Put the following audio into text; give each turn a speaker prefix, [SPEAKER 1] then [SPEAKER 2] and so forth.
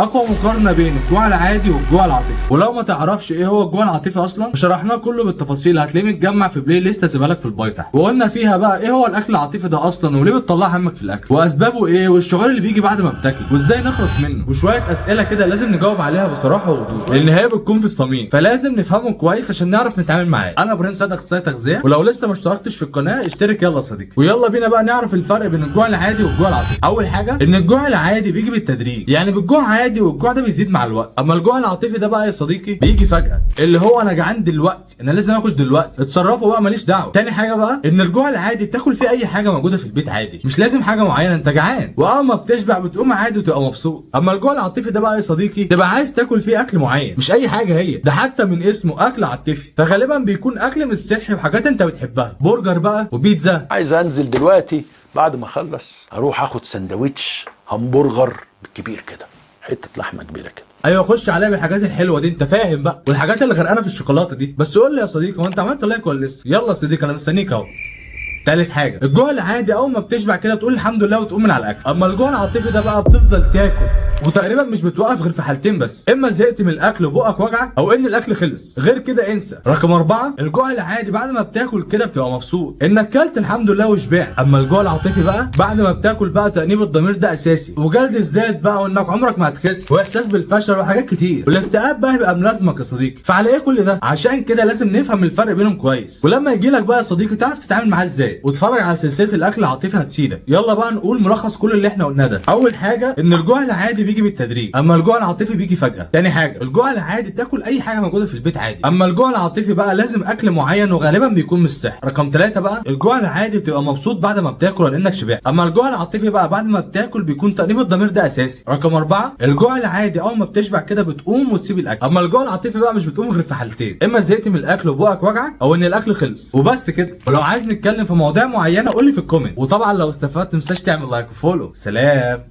[SPEAKER 1] اقوى مقارنه بين الجوع العادي والجوع العاطفي. ولو ما تعرفش ايه هو الجوع العاطفي اصلا شرحناه كله بالتفاصيل، هتلاقيه متجمع في بلاي ليست هسيبها لك في الباي تحت، وقلنا فيها بقى ايه هو الاكل العاطفي ده اصلا، وليه بتطلع همك في الاكل، واسبابه ايه، والشعور اللي بيجي بعد ما بتاكل، وازاي نخلص منه، وشويه اسئله كده لازم نجاوب عليها بصراحه ووضوح، لان هي بتكون في الصميم فلازم نفهمه كويس عشان نعرف نتعامل معاه. انا ابراهيم صادق، اخصائي تغذيه، ولو لسه ما اشتركتش في القناه اشترك يلا يا صديقي. ويلا بينا بقى نعرف الفرق بين الجوع العادي والجوع العاطفي. اول حاجه ان الجوع العادي بيجي بالتدريج، يعني بالجوع عادي والجوع ده بيزيد مع الوقت. اما الجوع العاطفي ده بقى يا صديقي بيجي فجاه، اللي هو انا جعان دلوقتي، انا لازم اكل دلوقتي، اتصرفوا بقى ماليش دعوه. تاني حاجه بقى ان الجوع العادي بتاكل فيه اي حاجه موجوده في البيت عادي، مش لازم حاجه معينه، انت جعان واول ما بتشبع بتقوم عادي وتبقى مبسوط. اما الجوع العاطفي ده بقى يا صديقي تبقى عايز تاكل فيه اكل معين، مش اي حاجه، هي ده حتى من اسمه اكل عاطفي، فغالبا بيكون اكل مش صحي وحاجات انت بتحبها، برجر بقى وبيتزا.
[SPEAKER 2] عايز انزل دلوقتي بعد ما اخلص اروح اخد سندوتش همبرجر كبير كده، حته لحمه كبيره كده.
[SPEAKER 1] ايوه خش عليا بالحاجات الحلوه دي، انت فاهم بقى، والحاجات اللي غرقانه في الشوكولاته دي. بس قول لي يا صديقي، هو انت عملت لايك ولا لسه؟ يلا يا صديقي انا مستنيك اهو. تالت حاجه الجوع العادي اول ما بتشبع كده تقول الحمد لله وتقوم من على الاكل. اما الجوع العاطفي ده بقى بتفضل تاكل وتقريبا مش بتوقف غير في حالتين بس، اما زهقت من الاكل وبقك وجعك، او ان الاكل خلص، غير كده انسى. رقم 4 الجوع العادي بعد ما بتاكل كده بتبقى مبسوط انك كلت الحمد لله وشبعت. اما الجوع العاطفي بقى بعد ما بتاكل بقى تأنيب الضمير ده اساسي، وجلد الذات بقى، وانك عمرك ما هتخس، واحساس بالفشل، وحاجات كتير، والاكتئاب بقى هيبقى ملازمك يا صديقي. فعلى ايه كل ده؟ عشان كده لازم نفهم الفرق بينهم كويس، ولما يجي لك بقى يا صديقي تعرف تتعامل معاه ازاي. واتفرج على سلسله الاكل العاطفي هتفيدك. يلا بقى نقول ملخص كل اللي احنا قلناه ده. اول حاجه ان الجوع العادي بيجي بالتدريج، اما الجوع العاطفي بيجي فجاه. تاني حاجه الجوع العادي تاكل اي حاجه موجوده في البيت عادي، اما الجوع العاطفي بقى لازم اكل معين وغالبا بيكون مش صحي. رقم 3 بقى الجوع العادي بتبقى مبسوط بعد ما بتاكل لانك شبعت، اما الجوع العاطفي بقى بعد ما بتاكل بيكون تأنيب الضمير ده اساسي. رقم 4 الجوع العادي اول ما بتشبع كده بتقوم وتسيب الاكل، اما الجوع العاطفي بقى مش بتقوم غير في حالتين، اما زهقت من الاكل وبقك وجعك، او ان الاكل خلص وبس كده. ولو عايز نتكلم في مواضيع معينه قول لي في الكومنت، وطبعا لو استفدت متنساش تعمل لايك وفولو. سلام.